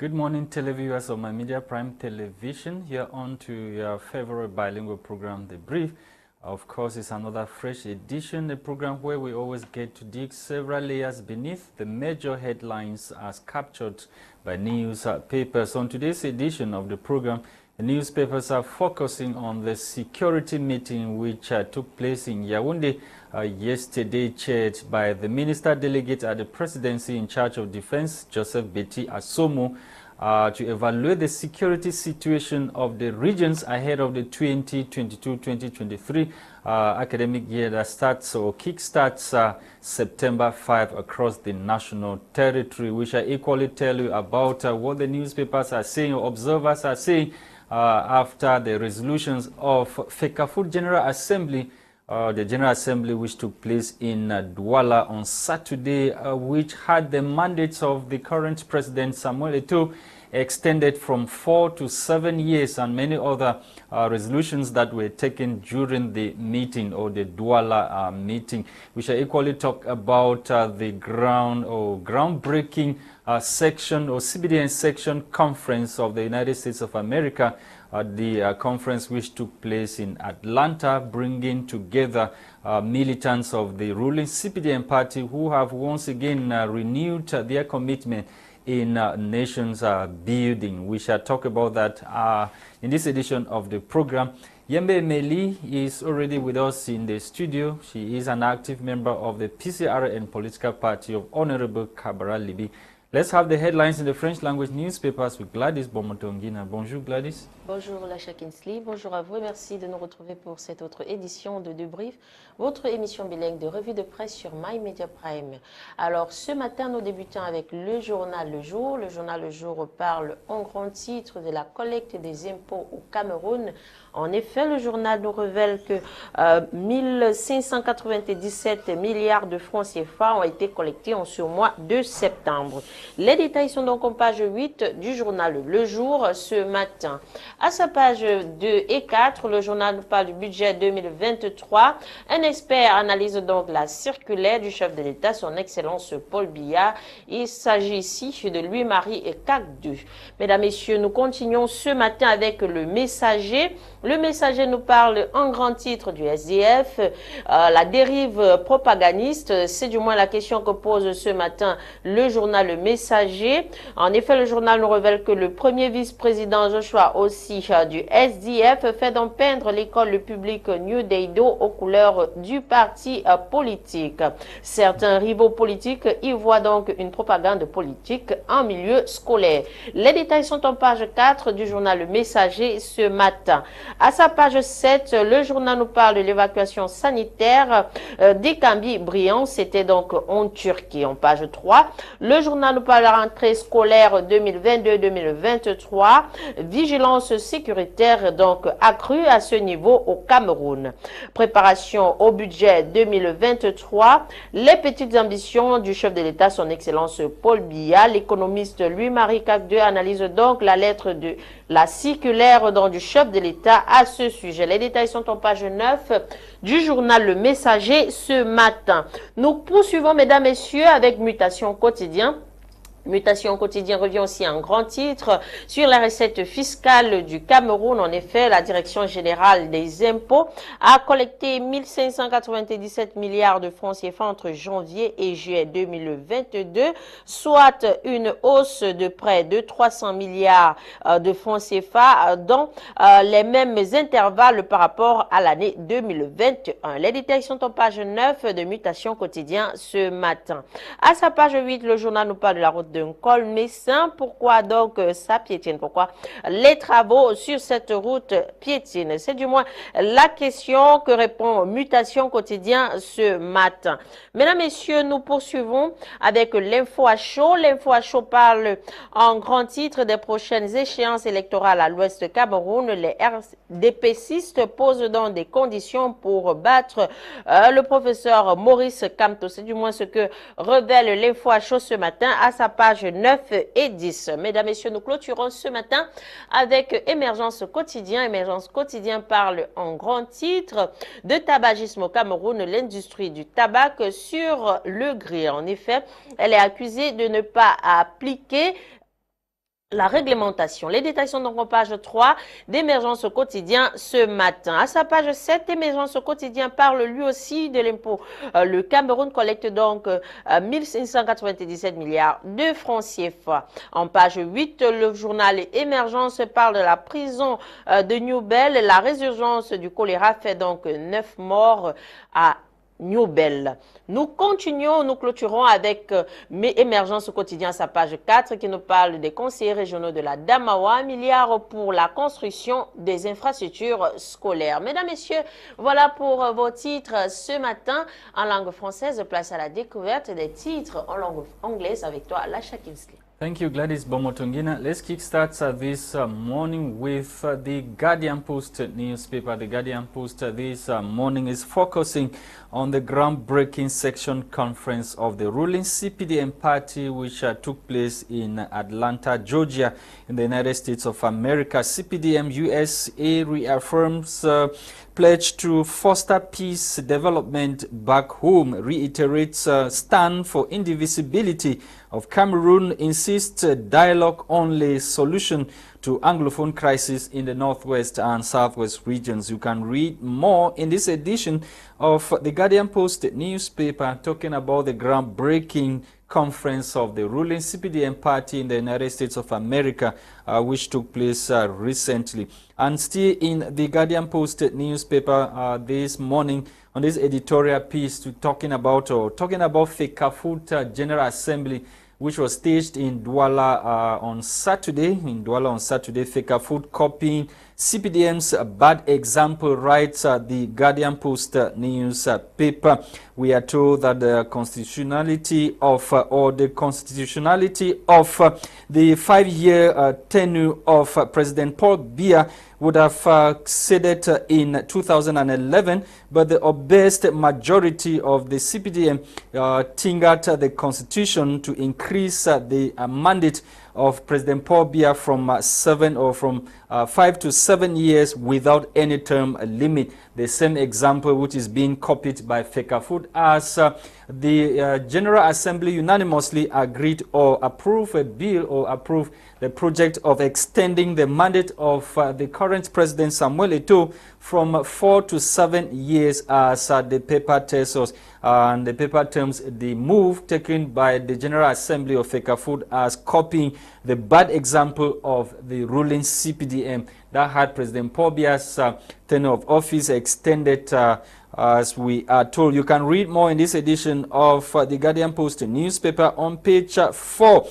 Good morning, televiewers of my Media Prime Television. Here on to your favorite bilingual program, The Brief. Of course, it's another fresh edition, a program where we always get to dig several layers beneath the major headlines as captured by newspapers. On today's edition of the program, the newspapers are focusing on the security meeting which took place in Yaoundé yesterday, chaired by the Minister Delegate at the Presidency in charge of Defense, Joseph Betty Asomo, to evaluate the security situation of the regions ahead of the 2022-2023 academic year that starts or kickstarts September 5 across the national territory. We shall equally tell you about what the newspapers are saying or observers are saying after the resolutions of Fecafoot General Assembly, the General Assembly which took place in Douala on Saturday, which had the mandates of the current President Samuel Eto'o extended from 4 to 7 years, and many other resolutions that were taken during the meeting or the Douala meeting. We shall equally talk about the groundbreaking section or CBDN section conference of the United States of America, the conference which took place in Atlanta, bringing together militants of the ruling CPDM party who have once again renewed their commitment in nations building. We shall talk about that in this edition of the program. Yembe Meli is already with us in the studio. She is an active member of the PCRN political party of Honorable Kabara Libi. Let's have the headlines in the French language newspapers with Gwladys Bomotonguina. Bonjour Gwladys. Bonjour Lasha, bonjour à vous et merci de nous retrouver pour cette autre édition de Débrief, votre émission bilingue de revue de presse sur My Media Prime. Alors ce matin, nous débutons avec le journal Le Jour. Le journal Le Jour parle en grand titre de la collecte des impôts au Cameroun. En effet, le journal nous révèle que 1597 milliards de francs CFA ont été collectés en ce mois de septembre. Les détails sont donc en page 8 du journal Le Jour ce matin. À sa page 2 et 4, le journal nous parle du budget 2023. Un expert analyse donc la circulaire du chef de l'État, son Excellence Paul Biya. Il s'agit ici de Louis-Marie et CAC2. Mesdames, Messieurs, nous continuons ce matin avec le Messager. Le Messager nous parle en grand titre du SDF, la dérive propagandiste. C'est du moins la question que pose ce matin le journal Le Messager. En effet, le journal nous révèle que le premier vice-président Joshua aussi du SDF fait d'en peindre l'école publique New Deido aux couleurs du parti politique. Certains rivaux politiques y voient donc une propagande politique en milieu scolaire. Les détails sont en page 4 du journal Le Messager ce matin. À sa page 7, le journal nous parle de l'évacuation sanitaire des Cambi brillants. C'était donc en Turquie. En page 3, le journal nous parle de la rentrée scolaire 2022-2023. Vigilance sécuritaire donc accrue à ce niveau au Cameroun. Préparation au budget 2023. Les petites ambitions du chef de l'État, son Excellence Paul Biya. L'économiste Louis-Marie CAC2 analyse donc la lettre de la circulaire du chef de l'État à ce sujet. Les détails sont en page 9 du journal Le Messager ce matin. Nous poursuivons, mesdames, messieurs, avec Mutation Quotidien. Mutation Quotidien revient aussi à un grand titre sur la recette fiscale du Cameroun. En effet, la Direction générale des impôts a collecté 1597 milliards de francs CFA entre janvier et juillet 2022, soit une hausse de près de 300 milliards de francs CFA dans les mêmes intervalles par rapport à l'année 2021. Les détails sont en page 9 de Mutation Quotidien ce matin. À sa page 8, le journal nous parle de la route d'un col messin. Pourquoi donc ça piétine? Pourquoi les travaux sur cette route piétinent? C'est du moins la question que répond Mutation Quotidien ce matin. Mesdames, Messieurs, nous poursuivons avec l'info à chaud. L'info à chaud parle en grand titre des prochaines échéances électorales à l'ouest Cameroun. Les RDPcistes posent donc des conditions pour battre le professeur Maurice Kamto. C'est du moins ce que révèle l'info à chaud ce matin à sa page 9 et 10. Mesdames, Messieurs, nous clôturons ce matin avec Émergence Quotidien. Émergence Quotidien parle en grand titre de tabagisme au Cameroun, l'industrie du tabac sur le gris. En effet, elle est accusée de ne pas appliquer la réglementation. Les détails sont donc en page 3 d'Émergence au quotidien ce matin. À sa page 7, Émergence au quotidien parle lui aussi de l'impôt. Le Cameroun collecte donc 1597 milliards de francs CFA. En page 8, le journal Émergence parle de la prison de Newbell. La résurgence du choléra fait donc 9 morts à Newbell. Nous continuons, nous clôturons avec Émergence au quotidien à sa page 4 qui nous parle des conseillers régionaux de la Damawa, 1 milliard pour la construction des infrastructures scolaires. Mesdames, Messieurs, voilà pour vos titres ce matin en langue française. Place à la découverte des titres en langue anglaise avec toi, Lasha. Thank you, Gwladys Bomotonguina. Let's kickstart this morning with the Guardian Post newspaper. The Guardian Post this morning is focusing on the groundbreaking section conference of the ruling CPDM party, which took place in Atlanta, Georgia, in the United States of America. CPDM USA reaffirms pledge to foster peace development back home, reiterates stand for indivisibility of Cameroon, insists dialogue-only solution to Anglophone crisis in the Northwest and Southwest regions. You can read more in this edition of the Guardian Post newspaper talking about the groundbreaking conference of the ruling CPDM party in the United States of America, which took place recently. And still in the Guardian Post newspaper this morning, on this editorial piece, talking about Fekafut General Assembly, which was staged in Douala on Saturday. Fekafut copying CPDM's bad example, writes the Guardian Post newspaper. We are told that the constitutionality of the 5-year tenure of President Paul Biya would have said it in 2011, but the obese majority of the CPDM tingered the constitution to increase the mandate of President Paul Biya from 5 to 7 years without any term limit. The same example which is being copied by Fekafut, as the General Assembly unanimously agreed or approved a bill or approved the project of extending the mandate of the current President Samuel Eto'o from 4 to 7 years, as the paper tells us. And the paper terms the move taken by the General Assembly of Fekafut as copying the bad example of the ruling CPDM that had President Paul Biya's tenure of office extended, as we are told. You can read more in this edition of the Guardian Post newspaper on page 4.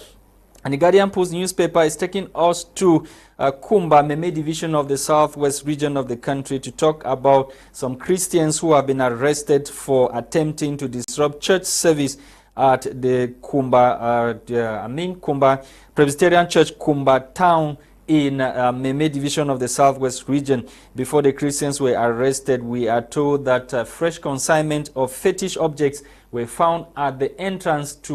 And the Guardian Post newspaper is taking us to Kumba, Meme division of the southwest region of the country, to talk about some Christians who have been arrested for attempting to disrupt church service at the Kumba, Kumba Presbyterian Church, Kumba town in Meme division of the southwest region. Before the Christians were arrested, we are told that fresh consignment of fetish objects were found at the entrance to